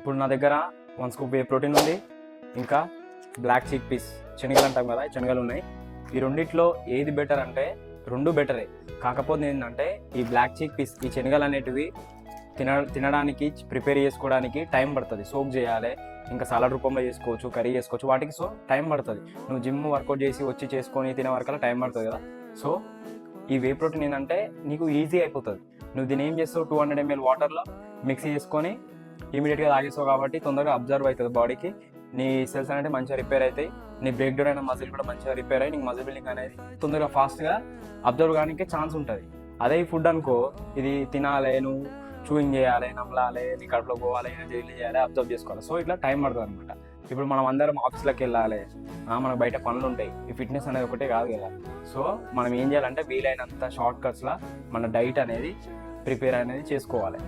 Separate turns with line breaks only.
ఇప్పుడు నా దగ్గర 1 స్కూప్ వే ప్రోటీన్ ఉంది, ఇంకా బ్లాక్ చిక్ పీస్ శనగలు అంటాం కదా, శనగలు ఉన్నాయి. ఈ రెండిట్లో ఏది బెటర్ అంటే రెండు బెటరే. కాకపోతే ఏంటంటే ఈ బ్లాక్ చిక్ పీస్, ఈ శనగలు అనేటివి తినడానికి ప్రిపేర్ చేసుకోవడానికి టైం పడుతుంది. సోక్ చేయాలి, ఇంకా సలాడ్ రూపంలో చేసుకోవచ్చు, కర్రీ చేసుకోవచ్చు, వాటికి సో టైం పడుతుంది. నువ్వు జిమ్ వర్కౌట్ చేసి వచ్చి చేసుకొని తినే వరకల్లా టైం పడుతుంది కదా. సో ఈ వే ప్రోటీన్ ఏంటంటే నీకు ఈజీ అయిపోతుంది. నువ్వు దీన్ని ఏం చేస్తావు, 200 ml వాటర్లో మిక్స్ చేసుకొని ఇమీడియట్గా తాగేస్తావు కాబట్టి తొందరగా అబ్జర్వ్ అవుతుంది బాడీకి. నీ సెల్స్ అనేది మంచిగా రిపేర్ అవుతాయి, నీ బ్రేక్ డౌన్ అయిన మజిల్ కూడా మంచిగా రిపేర్ అయ్యి నీకు మజిల్ బిల్డింగ్ అనేది తొందరగా ఫాస్ట్గా అబ్జర్వ్ కావడానికి ఛాన్స్ ఉంటుంది. అదే ఈ ఫుడ్ అనుకో, ఇది తినాలి, నువ్వు చూయింగ్ చేయాలి, నమ్మలాలి, నీ కడుపులో పోవాలి, డైలీ చేయాలి, అబ్జర్వ్ చేసుకోవాలి. సో ఇట్లా టైం పడుతుంది అనమాట. ఇప్పుడు మనం అందరం ఆఫీస్లోకి వెళ్ళాలి, మనకు బయట పనులు ఉంటాయి, ఈ ఫిట్నెస్ అనేది ఒకటే కాదు కదా. సో మనం ఏం చేయాలంటే వీలైనంత షార్ట్ కట్స్లో మన డైట్ అనేది ప్రిపేర్ అనేది చేసుకోవాలి.